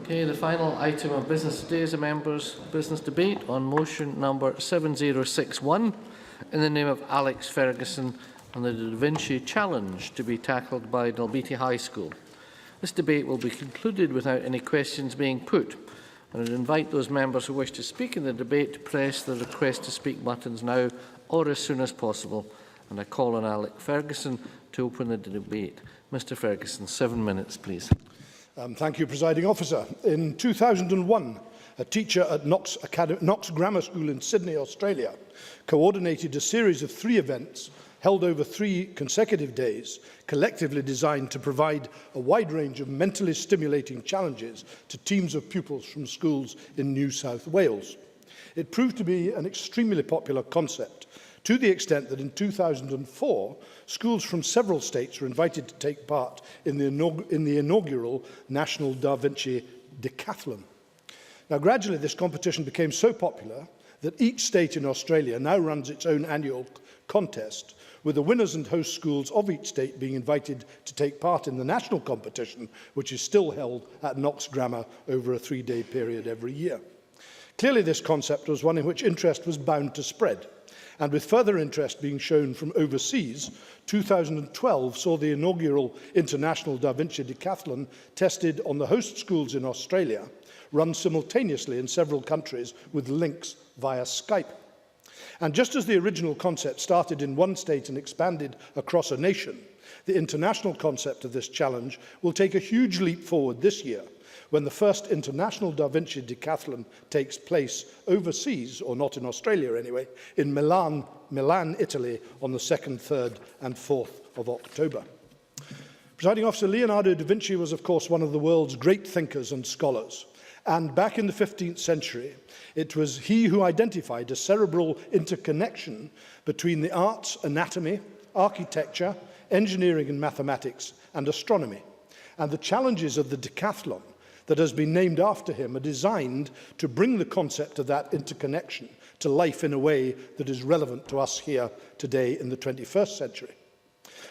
Okay, the final item of business today is a members' business debate on motion number 7061 in the name of Alex Ferguson on the Da Vinci Challenge to be tackled by Dalbeattie High School. This debate will be concluded without any questions being put. I would invite those members who wish to speak in the debate to press the request to speak buttons now or as soon as possible. And I call on Alex Ferguson to open the debate. Mr. Ferguson, 7 minutes, please. Thank you, Presiding Officer. In 2001, a teacher at Knox Grammar School in Sydney, Australia, coordinated a series of 3 events held over 3 consecutive days, collectively designed to provide a wide range of mentally stimulating challenges to teams of pupils from schools in New South Wales. It proved to be an extremely popular concept, to the extent that in 2004, schools from several states were invited to take part in the inaugural National Da Vinci Decathlon. Now, gradually, this competition became so popular that each state in Australia now runs its own annual contest, with the winners and host schools of each state being invited to take part in the national competition, which is still held at Knox Grammar over a 3-day period every year. Clearly, this concept was one in which interest was bound to spread. And with further interest being shown from overseas, 2012 saw the inaugural International Da Vinci Decathlon tested on the host schools in Australia, run simultaneously in several countries with links via Skype. And just as the original concept started in one state and expanded across a nation, the international concept of this challenge will take a huge leap forward this year, when the first International Da Vinci Decathlon takes place overseas, or not in Australia anyway, in Milan, Italy, on the 2nd, 3rd and 4th of October. Presiding Officer, Leonardo da Vinci was, of course, one of the world's great thinkers and scholars. And back in the 15th century, it was he who identified a cerebral interconnection between the arts, anatomy, architecture, engineering and mathematics, and astronomy. And the challenges of the decathlon that has been named after him are designed to bring the concept of that interconnection to life in a way that is relevant to us here today in the 21st century.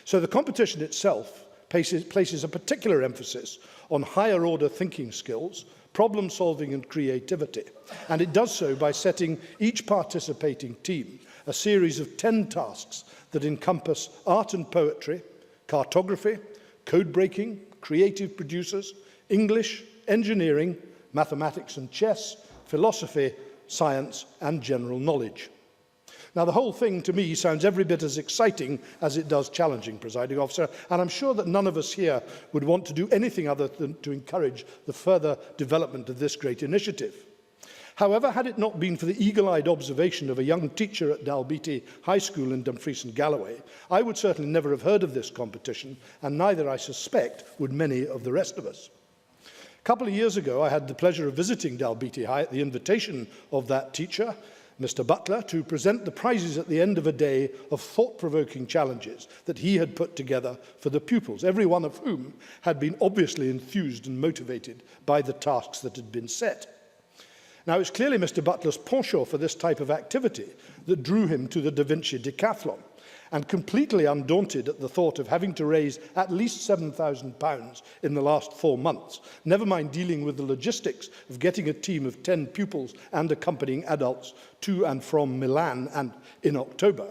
So the competition itself places a particular emphasis on higher order thinking skills, problem solving and creativity, and it does so by setting each participating team a series of 10 tasks that encompass art and poetry, cartography, code breaking, creative producers, English, engineering, mathematics and chess, philosophy, science and general knowledge. Now, the whole thing to me sounds every bit as exciting as it does challenging, Presiding Officer, and I'm sure that none of us here would want to do anything other than to encourage the further development of this great initiative. However, had it not been for the eagle-eyed observation of a young teacher at Dalbeattie High School in Dumfries and Galloway, I would certainly never have heard of this competition, and neither, I suspect, would many of the rest of us. A couple of years ago, I had the pleasure of visiting Dalbeattie High at the invitation of that teacher, Mr. Butler, to present the prizes at the end of a day of thought-provoking challenges that he had put together for the pupils, every one of whom had been obviously enthused and motivated by the tasks that had been set. Now, it's clearly Mr. Butler's penchant for this type of activity that drew him to the Da Vinci Decathlon, and completely undaunted at the thought of having to raise at least £7,000 in the last 4 months, never mind dealing with the logistics of getting a team of 10 pupils and accompanying adults to and from Milan and in October.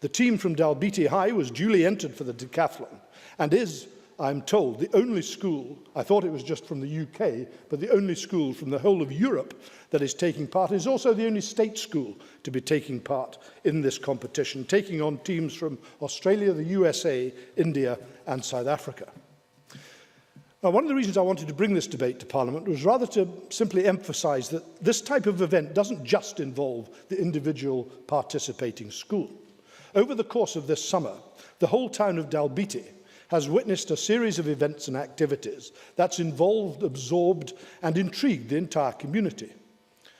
The team from Dalbeattie High was duly entered for the decathlon and is, I'm told, the only school, I thought it was just from the UK, but the only school from the whole of Europe that is taking part. It is also the only state school to be taking part in this competition, taking on teams from Australia, the USA, India and South Africa. Now, one of the reasons I wanted to bring this debate to Parliament was rather to simply emphasise that this type of event doesn't just involve the individual participating school. Over the course of this summer, the whole town of Dalbeattie has witnessed a series of events and activities that's involved, absorbed and intrigued the entire community.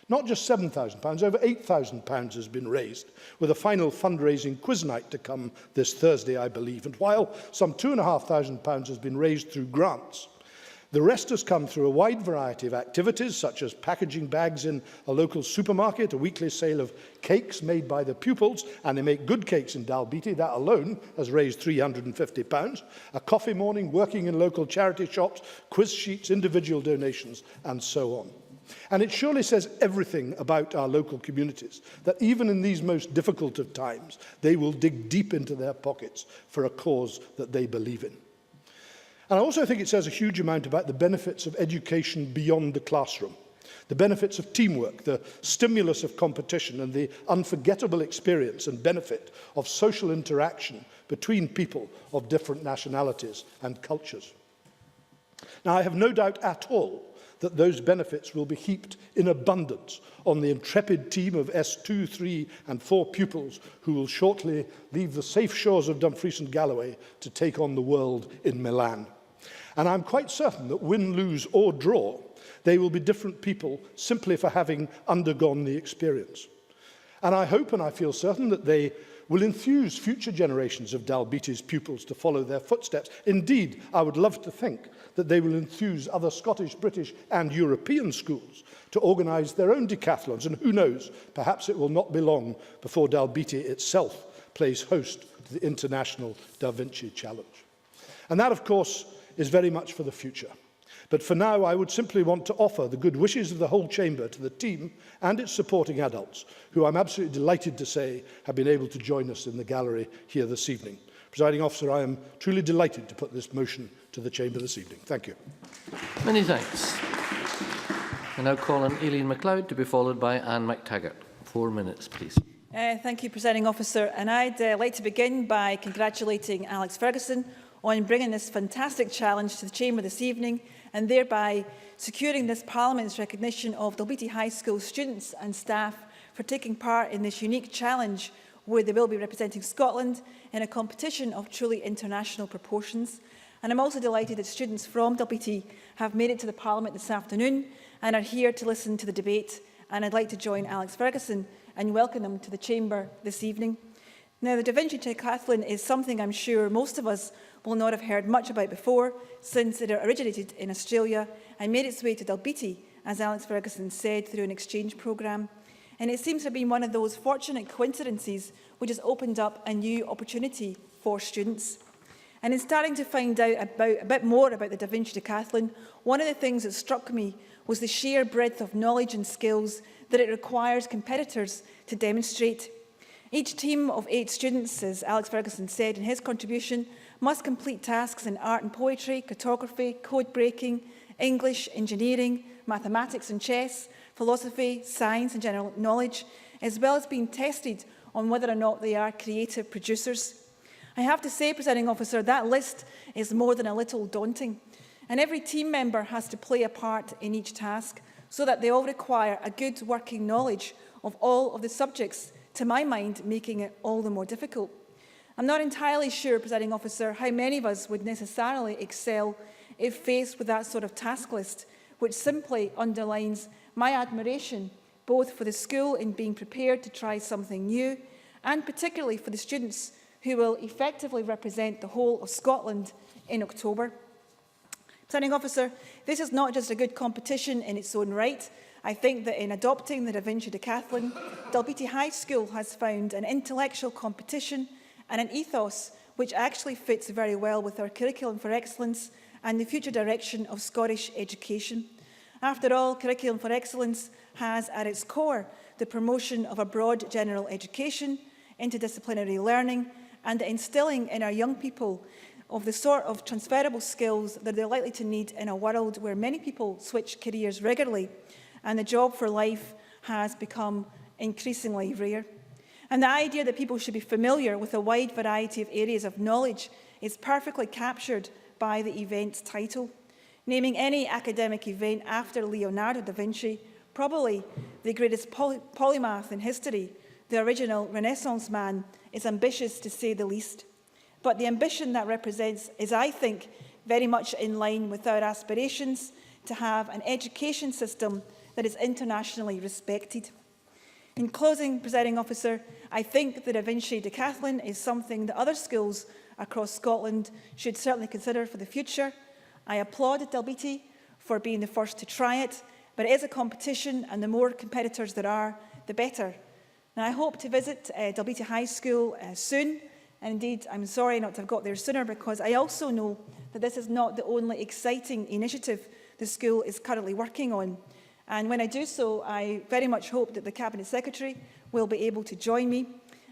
Not just £7,000, over £8,000 has been raised, with a final fundraising quiz night to come this Thursday, I believe. And while some £2,500 has been raised through grants, The rest has come through a wide variety of activities, such as packaging bags in a local supermarket, a weekly sale of cakes made by the pupils, and they make good cakes in Dalbeattie. That alone has raised £350. A coffee morning, working in local charity shops, quiz sheets, individual donations, and so on. And it surely says everything about our local communities that even in these most difficult of times, they will dig deep into their pockets for a cause that they believe in. And I also think it says a huge amount about the benefits of education beyond the classroom, the benefits of teamwork, the stimulus of competition, and the unforgettable experience and benefit of social interaction between people of different nationalities and cultures. Now, I have no doubt at all that those benefits will be heaped in abundance on the intrepid team of S2, 3 and 4 pupils who will shortly leave the safe shores of Dumfries and Galloway to take on the world in Milan. And I'm quite certain that win, lose or draw, they will be different people simply for having undergone the experience. And I hope and I feel certain that they will enthuse future generations of Dalbeattie's pupils to follow their footsteps. Indeed, I would love to think that they will enthuse other Scottish, British and European schools to organise their own decathlons. And who knows, perhaps it will not be long before Dalbeattie itself plays host to the International Da Vinci Challenge. And that, of course, is very much for the future. But for now, I would simply want to offer the good wishes of the whole Chamber to the team and its supporting adults, who I'm absolutely delighted to say have been able to join us in the gallery here this evening. Presiding Officer, I am truly delighted to put this motion to the Chamber this evening. Thank you. Many thanks. I now call on Aileen MacLeod to be followed by Anne McTaggart. 4 minutes, please. Thank you, Presiding Officer. And I'd like to begin by congratulating Alex Ferguson on bringing this fantastic challenge to the Chamber this evening and thereby securing this Parliament's recognition of Dalbeattie High School students and staff for taking part in this unique challenge where they will be representing Scotland in a competition of truly international proportions. And I'm also delighted that students from Dalbeattie have made it to the Parliament this afternoon and are here to listen to the debate. And I'd like to join Alex Ferguson and welcome them to the Chamber this evening. Now, the Da Vinci Decathlon is something I'm sure most of us will not have heard much about before, since it originated in Australia and made its way to Dalbeattie, as Alex Ferguson said, through an exchange programme. And it seems to have been one of those fortunate coincidences which has opened up a new opportunity for students. And in starting to find out a bit more about the Da Vinci Decathlon, one of the things that struck me was the sheer breadth of knowledge and skills that it requires competitors to demonstrate. Each team of 8 students, as Alex Ferguson said in his contribution, must complete tasks in art and poetry, cartography, code breaking, English, engineering, mathematics and chess, philosophy, science and general knowledge, as well as being tested on whether or not they are creative producers. I have to say, Presiding Officer, that list is more than a little daunting. And every team member has to play a part in each task so that they all require a good working knowledge of all of the subjects, to my mind, making it all the more difficult. I'm not entirely sure, Presiding Officer, how many of us would necessarily excel if faced with that sort of task list, which simply underlines my admiration both for the school in being prepared to try something new and particularly for the students who will effectively represent the whole of Scotland in October. Presiding Officer, this is not just a good competition in its own right. I think that in adopting the Da Vinci Decathlon, Dalbeattie High School has found an intellectual competition and an ethos which actually fits very well with our Curriculum for Excellence and the future direction of Scottish education. After all, Curriculum for Excellence has at its core the promotion of a broad general education, interdisciplinary learning, and the instilling in our young people of the sort of transferable skills that they're likely to need in a world where many people switch careers regularly and the job for life has become increasingly rare. And the idea that people should be familiar with a wide variety of areas of knowledge is perfectly captured by the event's title. Naming any academic event after Leonardo da Vinci, probably the greatest polymath in history, the original Renaissance man, is ambitious to say the least. But the ambition that represents is, I think, very much in line with our aspirations to have an education system that is internationally respected. In closing, Presiding Officer, I think the Da Vinci Decathlon is something that other schools across Scotland should certainly consider for the future. I applaud Dalbeattie for being the first to try it, but it is a competition, and the more competitors there are, the better. Now, I hope to visit Dalbeattie High School soon, and indeed I'm sorry not to have got there sooner, because I also know that this is not the only exciting initiative the school is currently working on. And when I do so, I very much hope that the Cabinet Secretary will be able to join me.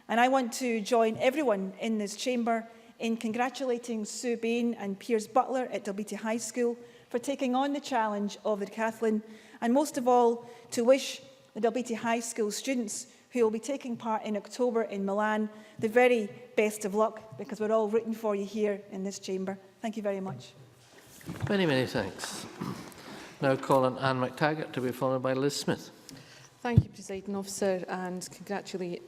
And I want to join everyone in this chamber in congratulating Sue Bain and Piers Butler at Dalbeattie High School for taking on the challenge of the decathlon, and most of all, to wish the Dalbeattie High School students who will be taking part in October in Milan the very best of luck, because we're all rooting for you here in this chamber. Thank you very much. Many, many thanks. Now call on Anne McTaggart to be followed by Liz Smith. Thank you, Presiding Officer, and congratulate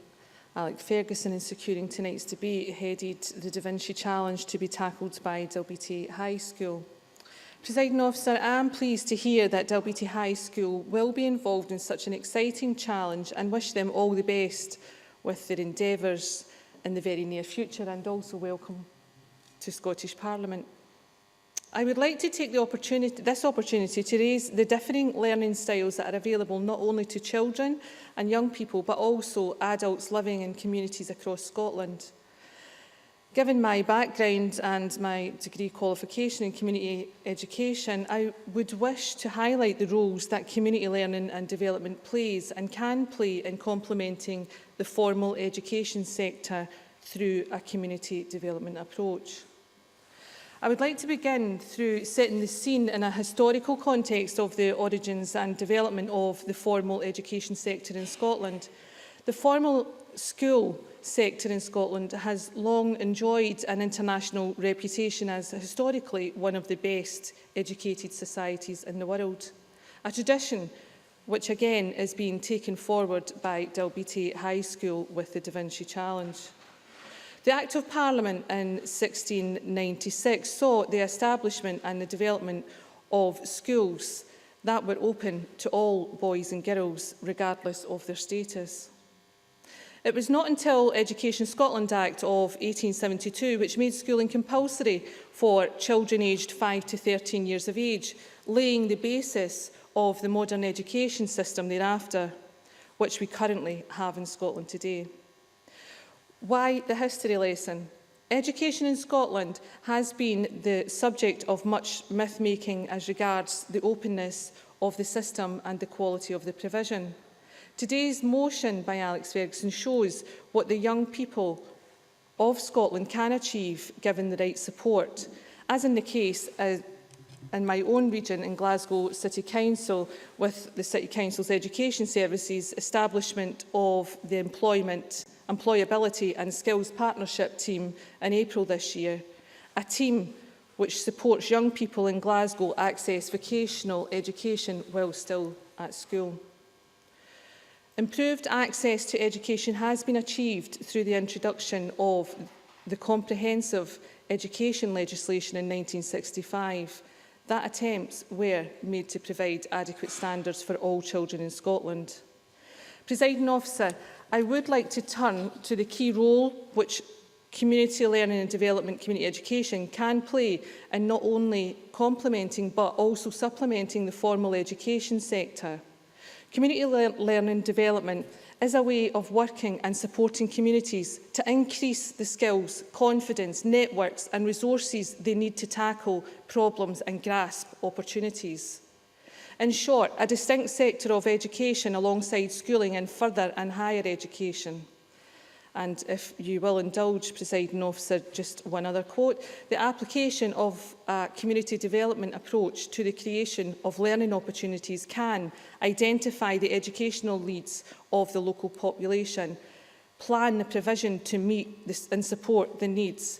Alex Ferguson in securing tonight's debate, headed the Da Vinci Challenge to be tackled by Dalbeattie High School. Presiding Officer, I am pleased to hear that Dalbeattie High School will be involved in such an exciting challenge, and wish them all the best with their endeavours in the very near future, and also welcome to Scottish Parliament. I would like to take this opportunity to raise the differing learning styles that are available not only to children and young people, but also adults living in communities across Scotland. Given my background and my degree qualification in community education, I would wish to highlight the roles that community learning and development plays and can play in complementing the formal education sector through a community development approach. I would like to begin through setting the scene in a historical context of the origins and development of the formal education sector in Scotland. The formal school sector in Scotland has long enjoyed an international reputation as historically one of the best educated societies in the world. A tradition which again is being taken forward by Dalbeattie High School with the Da Vinci Challenge. The Act of Parliament in 1696 saw the establishment and the development of schools that were open to all boys and girls, regardless of their status. It was not until Education Scotland Act of 1872, which made schooling compulsory for children aged 5 to 13 years of age, laying the basis of the modern education system thereafter, which we currently have in Scotland today. Why the history lesson? Education in Scotland has been the subject of much myth-making as regards the openness of the system and the quality of the provision. Today's motion by Alex Ferguson shows what the young people of Scotland can achieve given the right support, as in the case in my own region in Glasgow City Council, with the City Council's Education Services establishment of the Employability and Skills Partnership team in April this year, a team which supports young people in Glasgow access vocational education while still at school. Improved access to education has been achieved through the introduction of the Comprehensive Education legislation in 1965. That attempts were made to provide adequate standards for all children in Scotland. Presiding Officer, I would like to turn to the key role which community learning and development community education can play in not only complementing but also supplementing the formal education sector. Community learning development is a way of working and supporting communities to increase the skills, confidence, networks and resources they need to tackle problems and grasp opportunities. In short, a distinct sector of education alongside schooling and further and higher education. And if you will indulge, Presiding Officer, just one other quote. The application of a community development approach to the creation of learning opportunities can identify the educational needs of the local population, plan the provision to meet this and support the needs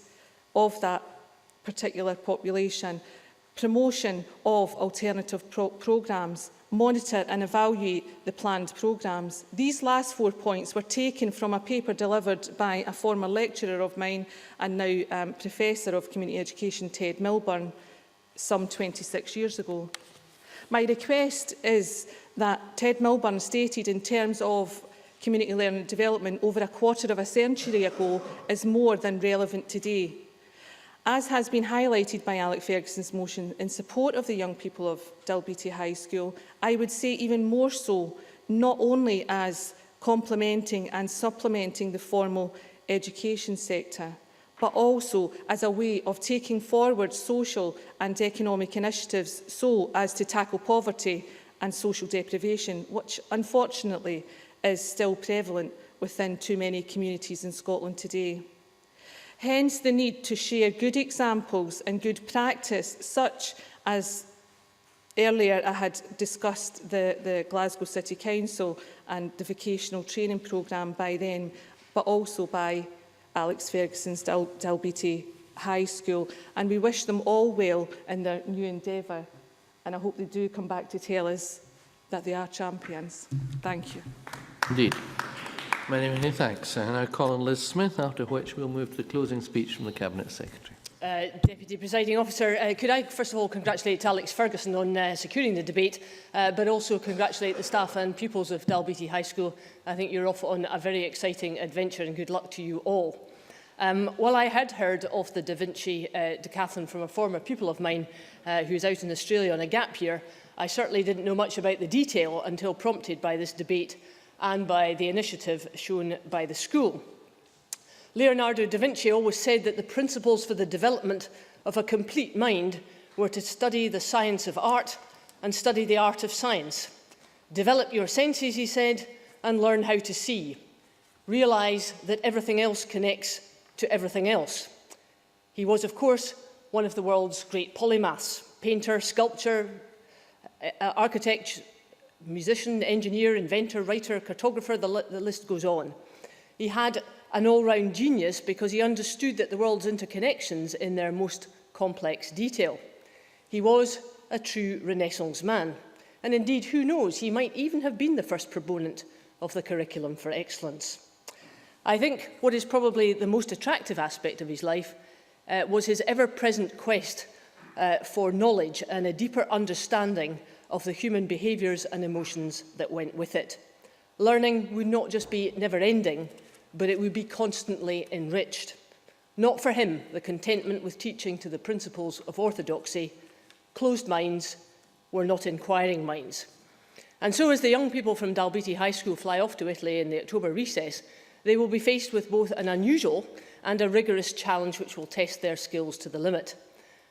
of that particular population, promotion of alternative programmes, monitor and evaluate the planned programmes. These last 4 points were taken from a paper delivered by a former lecturer of mine and now Professor of Community Education, Ted Milburn, some 26 years ago. My request is that Ted Milburn stated in terms of community learning development over a quarter of a century ago is more than relevant today. As has been highlighted by Alex Ferguson's motion in support of the young people of Dalbeattie High School, I would say even more so, not only as complementing and supplementing the formal education sector, but also as a way of taking forward social and economic initiatives so as to tackle poverty and social deprivation, which unfortunately is still prevalent within too many communities in Scotland today. Hence the need to share good examples and good practice, such as earlier I had discussed the Glasgow City Council and the vocational training programme by them, but also by Alex Ferguson's Dalbeattie High School. And we wish them all well in their new endeavour. And I hope they do come back to tell us that they are champions. Thank you. Indeed. Many, many thanks. I now call on Liz Smith, after which we'll move to the closing speech from the Cabinet Secretary. Deputy Presiding Officer, could I first of all congratulate Alex Ferguson on securing the debate, but also congratulate the staff and pupils of Dalbeattie High School. I think you're off on a very exciting adventure, and good luck to you all. While I had heard of the Da Vinci decathlon from a former pupil of mine who's out in Australia on a gap year, I certainly didn't know much about the detail until prompted by this debate and by the initiative shown by the school. Leonardo da Vinci always said that the principles for the development of a complete mind were to study the science of art and study the art of science. Develop your senses, he said, and learn how to see. Realise that everything else connects to everything else. He was, of course, one of the world's great polymaths: painter, sculptor, architect, musician, engineer, inventor, writer, cartographer, the list goes on. He had an all-round genius because he understood that the world's interconnections in their most complex detail. He was a true Renaissance man. And indeed, who knows, he might even have been the first proponent of the curriculum for excellence. I think what is probably the most attractive aspect of his life was his ever-present quest for knowledge and a deeper understanding of the human behaviours and emotions that went with it. Learning would not just be never-ending, but it would be constantly enriched. Not for him the contentment with teaching to the principles of orthodoxy. Closed minds were not inquiring minds. And so as the young people from Dalbeattie High School fly off to Italy in the October recess, they will be faced with both an unusual and a rigorous challenge which will test their skills to the limit.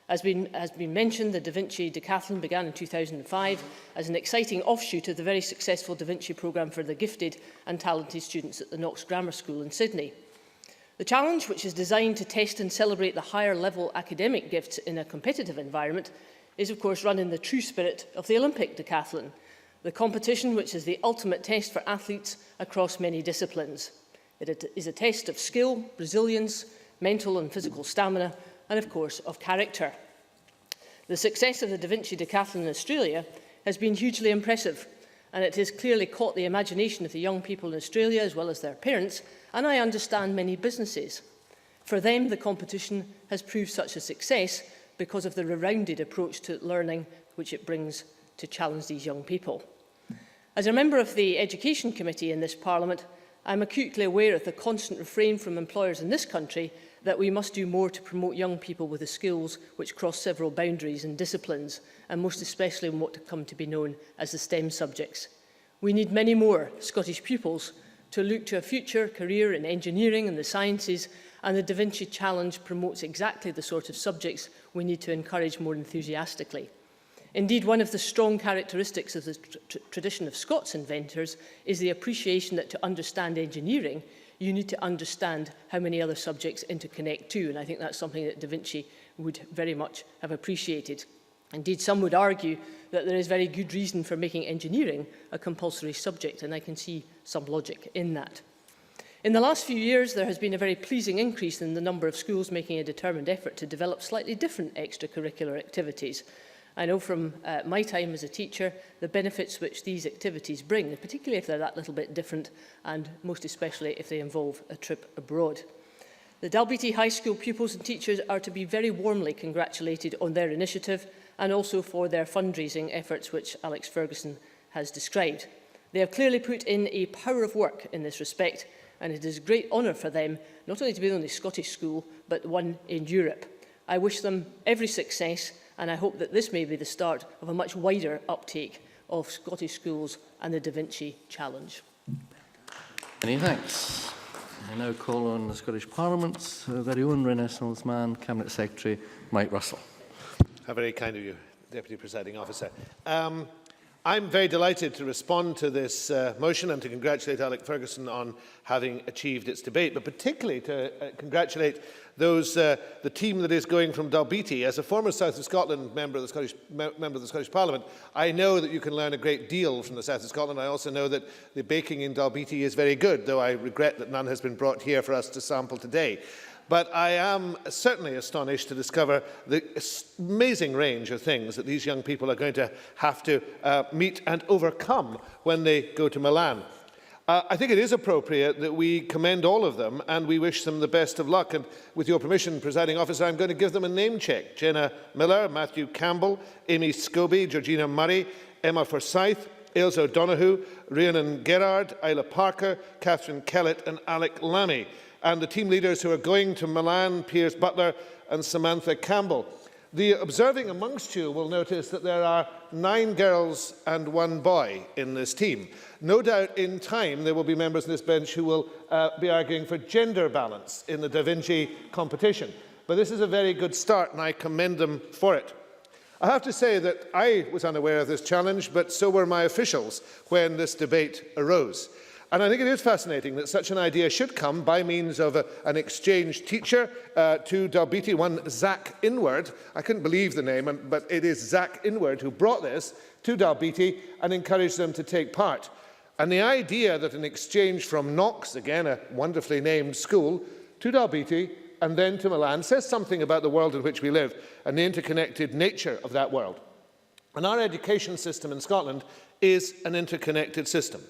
As has been mentioned, the Da Vinci Decathlon began in 2005 as an exciting offshoot of the very successful Da Vinci programme for the gifted and talented students at the Knox Grammar School in Sydney. The challenge, which is designed to test and celebrate the higher level academic gifts in a competitive environment, is of course run in the true spirit of the Olympic Decathlon, the competition which is the ultimate test for athletes across many disciplines. It is a test of skill, resilience, mental and physical stamina, and of course of character. The success of the Da Vinci Decathlon in Australia has been hugely impressive, and it has clearly caught the imagination of the young people in Australia as well as their parents, and I understand many businesses. For them, the competition has proved such a success because of the rounded approach to learning which it brings to challenge these young people. As a member of the Education Committee in this Parliament, I am acutely aware of the constant refrain from employers in this country that we must do more to promote young people with the skills which cross several boundaries and disciplines, and most especially in what come to be known as the STEM subjects. We need many more Scottish pupils to look to a future career in engineering and the sciences, and the Da Vinci Challenge promotes exactly the sort of subjects we need to encourage more enthusiastically. Indeed, one of the strong characteristics of the tradition of Scots inventors is the appreciation that to understand engineering, you need to understand how many other subjects interconnect too, and I think that's something that Da Vinci would very much have appreciated. Indeed, some would argue that there is very good reason for making engineering a compulsory subject, and I can see some logic in that. In the last few years, there has been a very pleasing increase in the number of schools making a determined effort to develop slightly different extracurricular activities. I know from my time as a teacher the benefits which these activities bring, particularly if they're that little bit different and most especially if they involve a trip abroad. The Dalbeattie High School pupils and teachers are to be very warmly congratulated on their initiative and also for their fundraising efforts which Alex Ferguson has described. They have clearly put in a power of work in this respect, and it is a great honour for them not only to be the only Scottish school but one in Europe. I wish them every success, and I hope that this may be the start of a much wider uptake of Scottish schools and the Da Vinci Challenge. Many thanks. I now call on the Scottish Parliament's very own Renaissance man, Cabinet Secretary Mike Russell. How very kind of you, Deputy Presiding Officer. I'm very delighted to respond to this motion and to congratulate Alec Ferguson on having achieved its debate, but particularly to congratulate the team that is going from Dalbeattie. As a former South of Scotland member of the Scottish Parliament, I know that you can learn a great deal from the South of Scotland. I also know that the baking in Dalbeattie is very good, though I regret that none has been brought here for us to sample today. But I am certainly astonished to discover the amazing range of things that these young people are going to have to meet and overcome when they go to Milan. I think it is appropriate that we commend all of them and we wish them the best of luck. And with your permission, Presiding Officer, I'm going to give them a name check. Jenna Miller, Matthew Campbell, Amy Scobie, Georgina Murray, Emma Forsyth, Ailsa O'Donoghue, Rhiannon Gerard, Isla Parker, Catherine Kellett and Alec Lamy. And the team leaders who are going to Milan, Piers Butler and Samantha Campbell. The observing amongst you will notice that there are 9 girls and 1 boy in this team. No doubt in time there will be members on this bench who will be arguing for gender balance in the Da Vinci competition. But this is a very good start and I commend them for it. I have to say that I was unaware of this challenge, but so were my officials when this debate arose. And I think it is fascinating that such an idea should come by means of an exchange teacher to Dalbeattie, one Zach Inward. I couldn't believe the name, but it is Zach Inward who brought this to Dalbeattie and encouraged them to take part. And the idea that an exchange from Knox, again a wonderfully named school, to Dalbeattie and then to Milan says something about the world in which we live and the interconnected nature of that world. And our education system in Scotland is an interconnected system.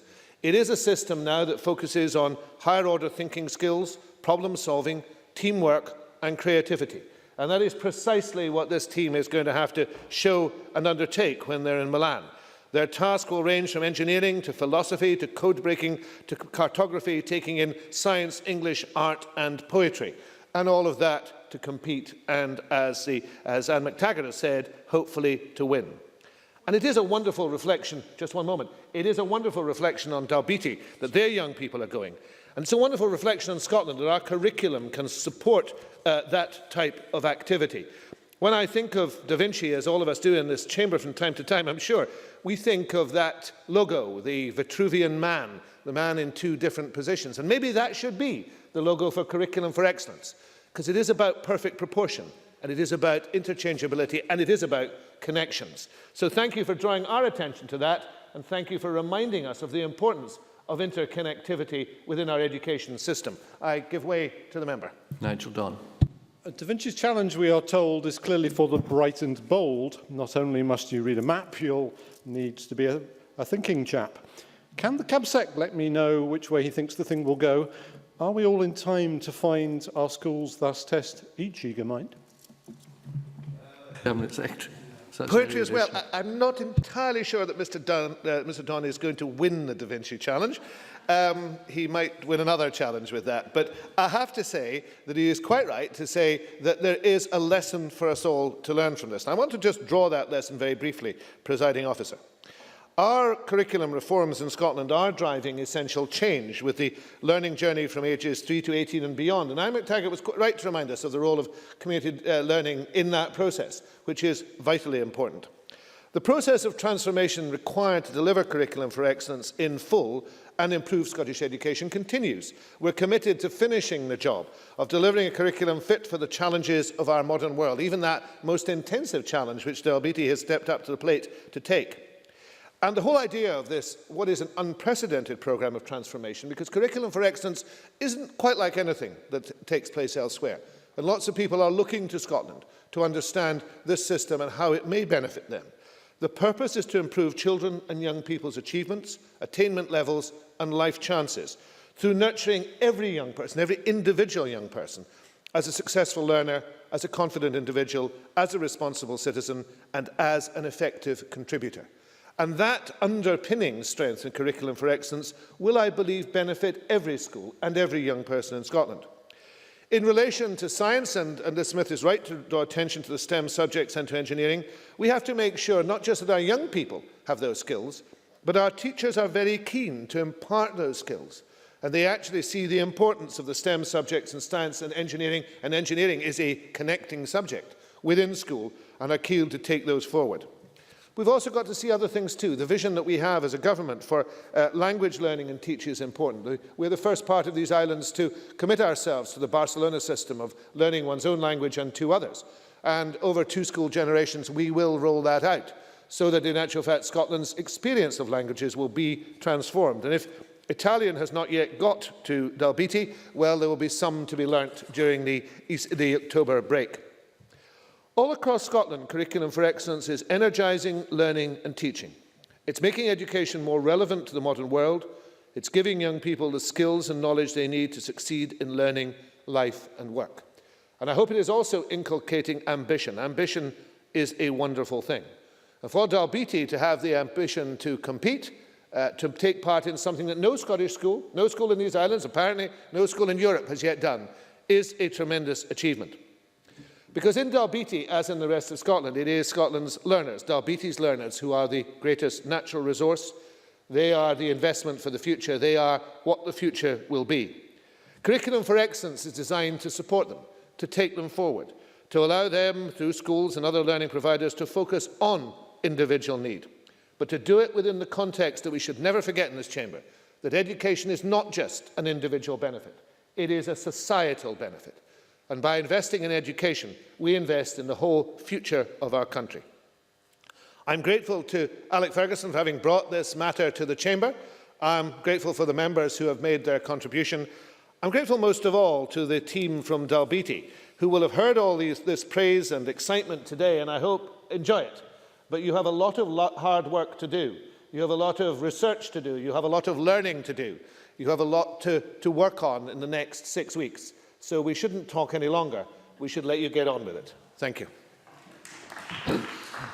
It is a system now that focuses on higher order thinking skills, problem solving, teamwork and creativity. And that is precisely what this team is going to have to show and undertake when they're in Milan. Their task will range from engineering to philosophy to code breaking to cartography, taking in science, English, art and poetry. And all of that to compete and, as Anne McTaggart has said, hopefully to win. And it is a wonderful reflection, just one moment, it is a wonderful reflection on Dalbeattie that their young people are going. And it's a wonderful reflection on Scotland that our curriculum can support that type of activity. When I think of Da Vinci, as all of us do in this chamber from time to time, I'm sure, we think of that logo, the Vitruvian man, the man in 2 different positions. And maybe that should be the logo for Curriculum for Excellence, because it is about perfect proportion, and it is about interchangeability, and it is about connections. So thank you for drawing our attention to that, and thank you for reminding us of the importance of interconnectivity within our education system. I give way to the member. Nigel Donne. Da Vinci's challenge, we are told, is clearly for the bright and bold. Not only must you read a map, you'll need to be a thinking chap. Can the CabSec let me know which way he thinks the thing will go? Are we all in time to find our schools thus test each eager mind? Cabinet Secretary. Poetry as well. I'm not entirely sure that Mr. Donne is going to win the Da Vinci Challenge. He might win another challenge with that. But I have to say that he is quite right to say that there is a lesson for us all to learn from this. And I want to just draw that lesson very briefly, Presiding Officer. Our curriculum reforms in Scotland are driving essential change with the learning journey from ages 3 to 18 and beyond. And Anne McTaggart was quite right to remind us of the role of community learning in that process, which is vitally important. The process of transformation required to deliver Curriculum for Excellence in full and improve Scottish education continues. We're committed to finishing the job of delivering a curriculum fit for the challenges of our modern world, even that most intensive challenge which Dalbeattie has stepped up to the plate to take. And the whole idea of this, what is an unprecedented programme of transformation, because Curriculum for Excellence isn't quite like anything that takes place elsewhere. And lots of people are looking to Scotland to understand this system and how it may benefit them. The purpose is to improve children and young people's achievements, attainment levels and life chances through nurturing every young person, every individual young person, as a successful learner, as a confident individual, as a responsible citizen and as an effective contributor. And that underpinning strength in Curriculum for Excellence will, I believe, benefit every school and every young person in Scotland. In relation to science, and Liz Smith is right to draw attention to the STEM subjects and to engineering, we have to make sure not just that our young people have those skills, but our teachers are very keen to impart those skills. And they actually see the importance of the STEM subjects in science and engineering is a connecting subject within school, and are keen to take those forward. We've also got to see other things too. The vision that we have as a government for language learning and teaching is important. We're the first part of these islands to commit ourselves to the Barcelona system of learning one's own language and 2 others. And over 2 school generations, we will roll that out, so that in actual fact Scotland's experience of languages will be transformed. And if Italian has not yet got to Dalbeattie, well, there will be some to be learnt during the October break. All across Scotland, Curriculum for Excellence is energising learning and teaching. It's making education more relevant to the modern world. It's giving young people the skills and knowledge they need to succeed in learning, life and work. And I hope it is also inculcating ambition. Ambition is a wonderful thing. And for Dalbeattie to have the ambition to compete, to take part in something that no Scottish school, no school in these islands, apparently no school in Europe has yet done, is a tremendous achievement. Because in Dalbeattie, as in the rest of Scotland, it is Scotland's learners, Dalbeattie's learners, who are the greatest natural resource. They are the investment for the future. They are what the future will be. Curriculum for Excellence is designed to support them, to take them forward, to allow them, through schools and other learning providers, to focus on individual need, but to do it within the context that we should never forget in this chamber, that education is not just an individual benefit. It is a societal benefit. And by investing in education, we invest in the whole future of our country. I'm grateful to Alec Ferguson for having brought this matter to the chamber. I'm grateful for the members who have made their contribution. I'm grateful most of all to the team from Dalbeattie, who will have heard all this praise and excitement today, and I hope enjoy it. But you have a lot of hard work to do. You have a lot of research to do. You have a lot of learning to do. You have a lot to work on in the next 6 weeks. So we shouldn't talk any longer. We should let you get on with it. Thank you.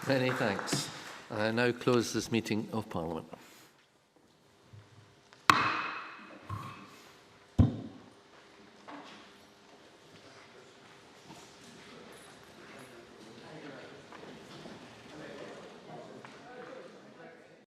Many thanks. I now close this meeting of Parliament.